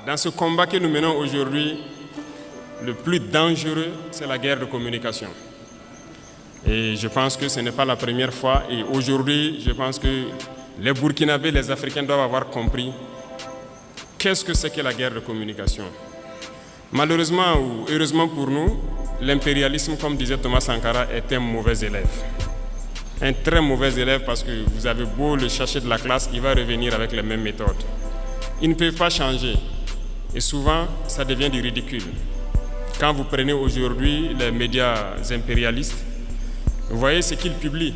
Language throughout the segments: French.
Dans ce combat que nous menons aujourd'hui, le plus dangereux, c'est la guerre de communication. Et je pense que ce n'est pas la première fois. Et aujourd'hui, je pense que les Burkinabés, les Africains doivent avoir compris qu'est-ce que c'est que la guerre de communication. Malheureusement ou heureusement pour nous, l'impérialisme, comme disait Thomas Sankara, est un mauvais élève. Un très mauvais élève parce que vous avez beau le chercher de la classe, il va revenir avec les mêmes méthodes. Ils ne peuvent pas changer. Et souvent, ça devient du ridicule. Quand vous prenez aujourd'hui les médias impérialistes, vous voyez ce qu'ils publient.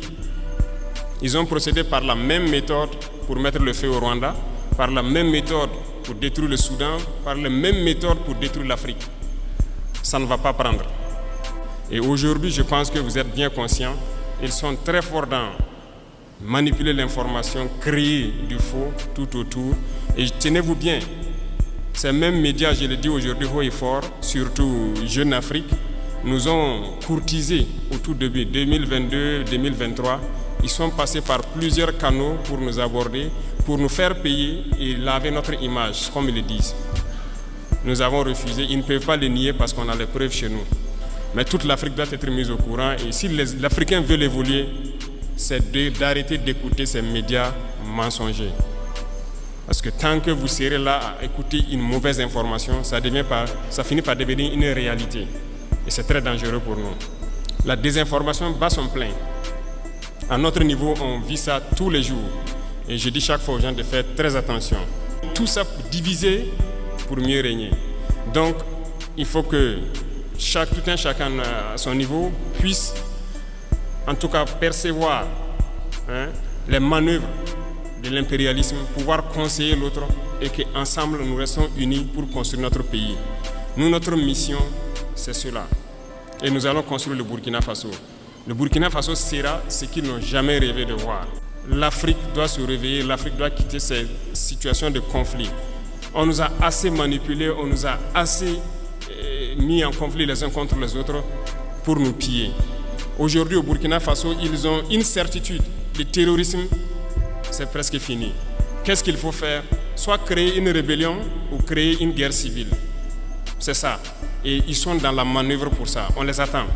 Ils ont procédé par la même méthode pour mettre le feu au Rwanda, par la même méthode pour détruire le Soudan, par la même méthode pour détruire l'Afrique. Ça ne va pas prendre. Et aujourd'hui, je pense que vous êtes bien conscients, ils sont très forts dans manipuler l'information, créer du faux tout autour. Et tenez-vous bien, ces mêmes médias, je le dis aujourd'hui haut et fort, surtout Jeune Afrique, nous ont courtisés au tout début, 2022-2023. Ils sont passés par plusieurs canaux pour nous aborder, pour nous faire payer et laver notre image, comme ils le disent. Nous avons refusé, ils ne peuvent pas le nier parce qu'on a les preuves chez nous. Mais toute l'Afrique doit être mise au courant et si l'Africain veut évoluer, c'est d'arrêter d'écouter ces médias mensongers. Parce que tant que vous serez là à écouter une mauvaise information, ça finit par devenir une réalité. Et c'est très dangereux pour nous. La désinformation bat son plein. À notre niveau, on vit ça tous les jours. Et je dis chaque fois aux gens de faire très attention. Tout ça pour diviser, pour mieux régner. Donc, il faut que tout un chacun à son niveau puisse, en tout cas, percevoir les manœuvres de l'impérialisme, pouvoir conseiller l'autre et qu'ensemble, nous restons unis pour construire notre pays. Nous, notre mission, c'est cela. Et nous allons construire le Burkina Faso. Le Burkina Faso sera ce qu'ils n'ont jamais rêvé de voir. L'Afrique doit se réveiller, l'Afrique doit quitter ces situations de conflit. On nous a assez manipulés, on nous a assez mis en conflit les uns contre les autres pour nous piller. Aujourd'hui, au Burkina Faso, ils ont une certitude. Le terrorisme, c'est presque fini. Qu'est-ce qu'il faut faire? Soit créer une rébellion ou créer une guerre civile. C'est ça. Et ils sont dans la manœuvre pour ça. On les attend.